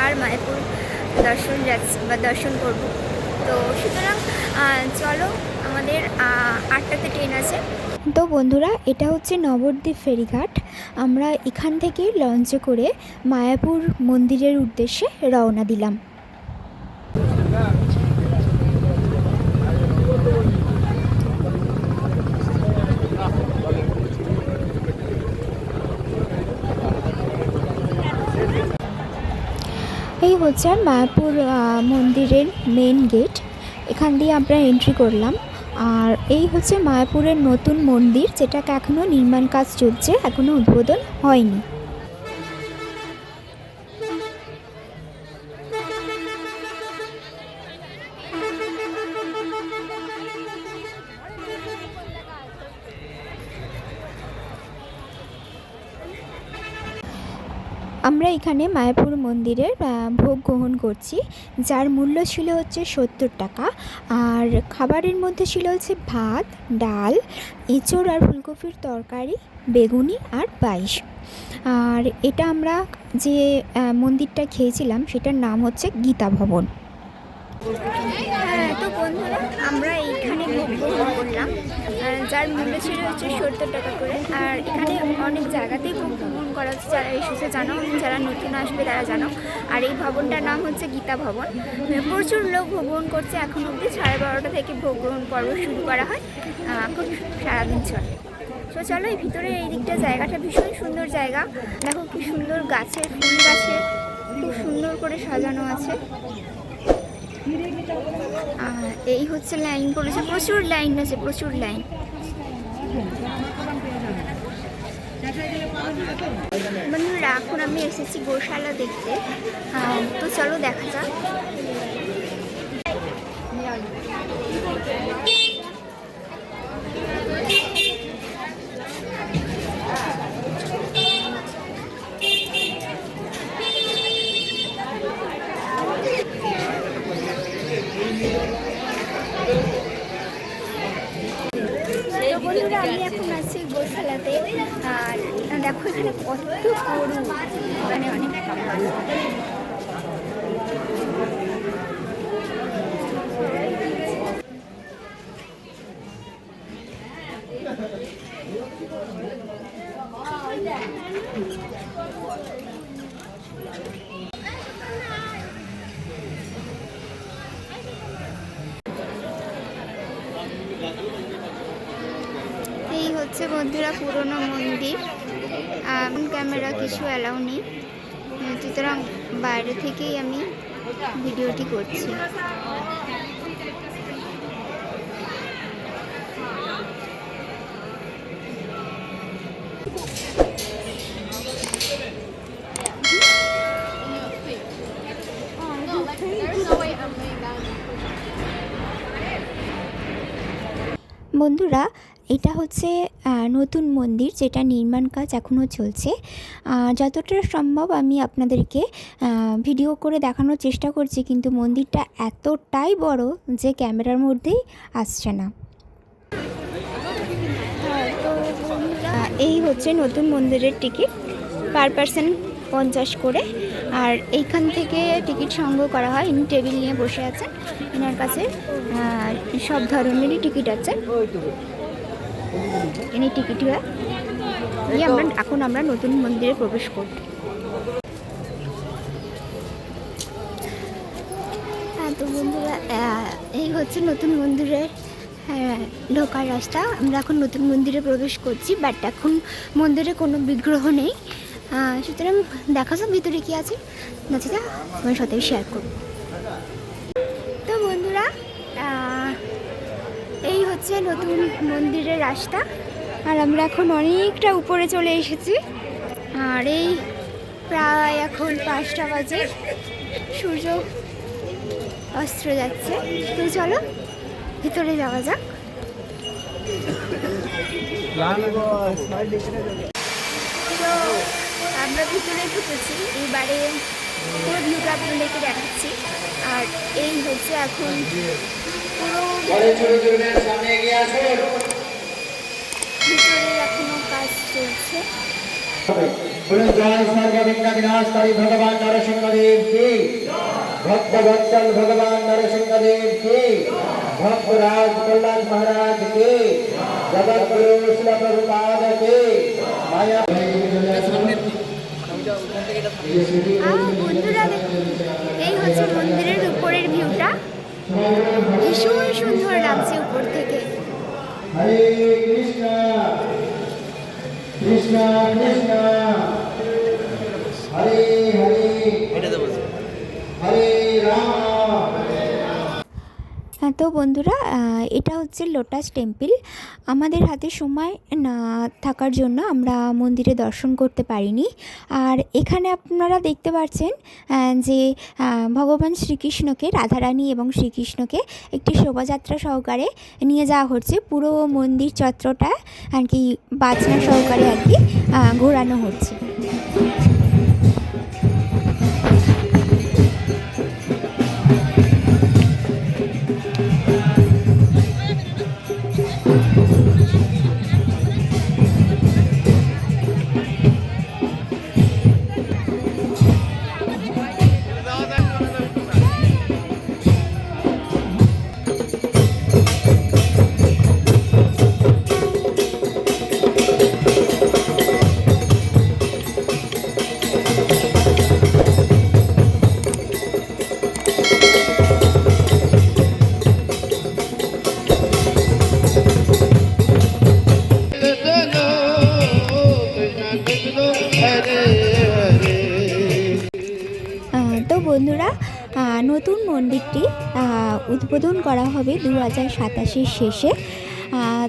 আবার মায়াপুর দর্শন যাচ্ছি বা দর্শন করব। তো সুতরাং চলো, আমাদের 8টাতে ট্রেন আছে। তো বন্ধুরা, এটা হচ্ছে নবদ্বীপ ফেরিঘাট। আমরা এখান থেকে লঞ্চে করে মায়াপুর মন্দিরের উদ্দেশ্যে রওনা দিলাম। এই হচ্ছে মায়াপুর মন্দিরের মেন গেট। এখান দিয়ে আমরা এন্ট্রি করলাম। আর এই হচ্ছে মায়াপুরের নতুন মন্দির, যেটাকে এখনও নির্মাণ কাজ চলছে, এখনও উদ্বোধন হয়নি। আমরা এখানে মায়াপুর মন্দিরের ভোগ গ্রহণ করছি, যার মূল্য ছিল হচ্ছে 70 টাকা। আর খাবারের মধ্যে ছিল হচ্ছে ভাত, ডাল, এঁচোড় আর ফুলকপির তরকারি, বেগুনি আর পায়েস। আর এটা আমরা যে মন্দিরটা খেয়েছিলাম সেটার নাম হচ্ছে গীতা ভবন। তো বন্ধুরা, আমরা এইখানে ভোগ গ্রহণ করলাম, যার মূল্য ছিল হচ্ছে 70 টাকা করে। আর এখানে অনেক জায়গাতেই ভোগ গ্রহণ করা হচ্ছে, যারা এসেছে জানো, যারা নতুন আসবে তারা জানো। আর এই ভবনটার নাম হচ্ছে গীতা ভবন। প্রচুর লোক ভোগ গ্রহণ করছে, এখন অবধি 12:30 থেকে ভোগ গ্রহণ পর্ব শুরু করা হয়, এখন সারাদিন চলে। তো চলো, এই ভিতরে এই দিকটা জায়গাটা ভীষণ সুন্দর জায়গা। দেখো কি সুন্দর গাছের ফুল গাছে খুব সুন্দর করে সাজানো আছে। এই হচ্ছে লাইন পড়েছে, প্রচুর লাইন আছে, প্রচুর লাইন। বন্ধুরা, এখন আমি এসেছি গোশালা দেখতে। তো চলো দেখা যাক। বন্ধুরা, আমি এখন আছি গোশালাতে। আর দেখো এখানে কত গরু, মানে অনেক এই হচ্ছে বন্ধুরা পুরনো মন্দির। ক্যামেরা কিছু অ্যালাউ নেই, সুতরাং বাইরে থেকেই আমি ভিডিওটি করছি। বন্ধুরা, এটা হচ্ছে নতুন মন্দির, যেটা নির্মাণ কাজ এখনও চলছে। যতটা সম্ভব আমি আপনাদেরকে ভিডিও করে দেখানোর চেষ্টা করছি, কিন্তু মন্দিরটা এতটাই বড় যে ক্যামেরার মধ্যেই আসছে না। তো এই হচ্ছে নতুন মন্দিরের টিকিট, পার পারসন 50 করে। আর এইখান থেকে টিকিট সংগ্রহ করা হয়। ইনি টেবিল নিয়ে বসে আছেন, এনার কাছে সব ধরনেরই টিকিট আছে। ইনি টিকিট হয়ে এখন আমরা নতুন মন্দিরে প্রবেশ করব। তো বন্ধুরা, এই হচ্ছে নতুন মন্দিরের ঢোকার রাস্তা। আমরা এখন নতুন মন্দিরে প্রবেশ করছি, বাট এখন মন্দিরে কোনো বিগ্রহ নেই, সুতরাং দেখা যাক ভিতরে কি আছে। নাচিটা তোমার সাথে শেয়ার করব। তো বন্ধুরা, এই হচ্ছে নতুন মন্দিরের রাস্তা। আর আমরা এখন অনেকটা উপরে চলে এসেছি। আর এই প্রায় এখন 5টা বাজে, সূর্য অস্ত যাচ্ছে। তো চলো ভিতরে যাওয়া যাক। তো আমরা ভিতরে ঢুকেছি, এইবারে পুরো ভিউটা আপনাদেরকে দেখাচ্ছি। আর এই হচ্ছে এখন পুরো ভিতরে এখনো কাজ চলছে। बोलो जय सर्वविघ्न विनाशकारी भगवान नरसिंहदेव की, भक्तवत्सल भगवान नरसिंहदेव की, भक्तराज कल्याण महाराज की, जगत गुरु श्री प्रभुपाद की, माया বন্ধুরা এই হচ্ছে মন্দিরের উপরের ভিউটা, ভীষণ সুন্দর লাগছে উপর থেকে। हरे कृष्णा कृष्णा कृष्णा हरे हरे हरे राम। তো বন্ধুরা এটা হচ্ছে লোটাস টেম্পল। আমাদের হাতে সময় না থাকার জন্য আমরা মন্দিরে দর্শন করতে পারিনি। আর এখানে আপনারা দেখতে পাচ্ছেন যে ভগবান শ্রীকৃষ্ণকে, রাধারানী এবং শ্রীকৃষ্ণকে একটি শোভাযাত্রা সহকারে নিয়ে যাওয়া হচ্ছে। পুরো মন্দির চত্বরটা আর কি বাজনা সহকারে আর কি ঘোরানো হচ্ছে। তো বন্ধুরা নতুন মন্দিরটি উদ্বোধন করা হবে 2027-এর শেষে।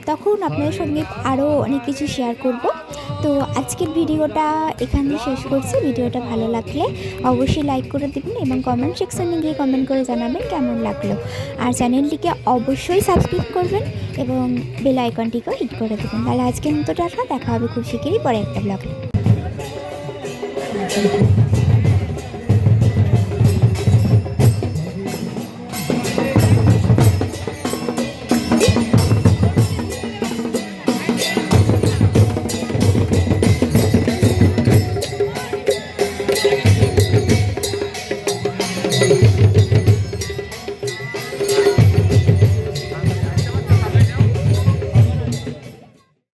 তখন আপনাদের সঙ্গে আরও অনেক কিছু শেয়ার করব। তো আজকের ভিডিওটা এখানে শেষ করছি। ভিডিওটা ভালো লাগলে অবশ্যই লাইক করে দেবেন এবং কমেন্ট সেকশনে গিয়ে কমেন্ট করে জানাবেন কেমন লাগলো। আর চ্যানেলটিকে অবশ্যই সাবস্ক্রাইব করবেন এবং বেল আইকনটিকেও হিট করে দেবেন। তাহলে আজকের মতো টাটা, দেখা হবে খুব শিগগিরই পরে একটা ব্লগে।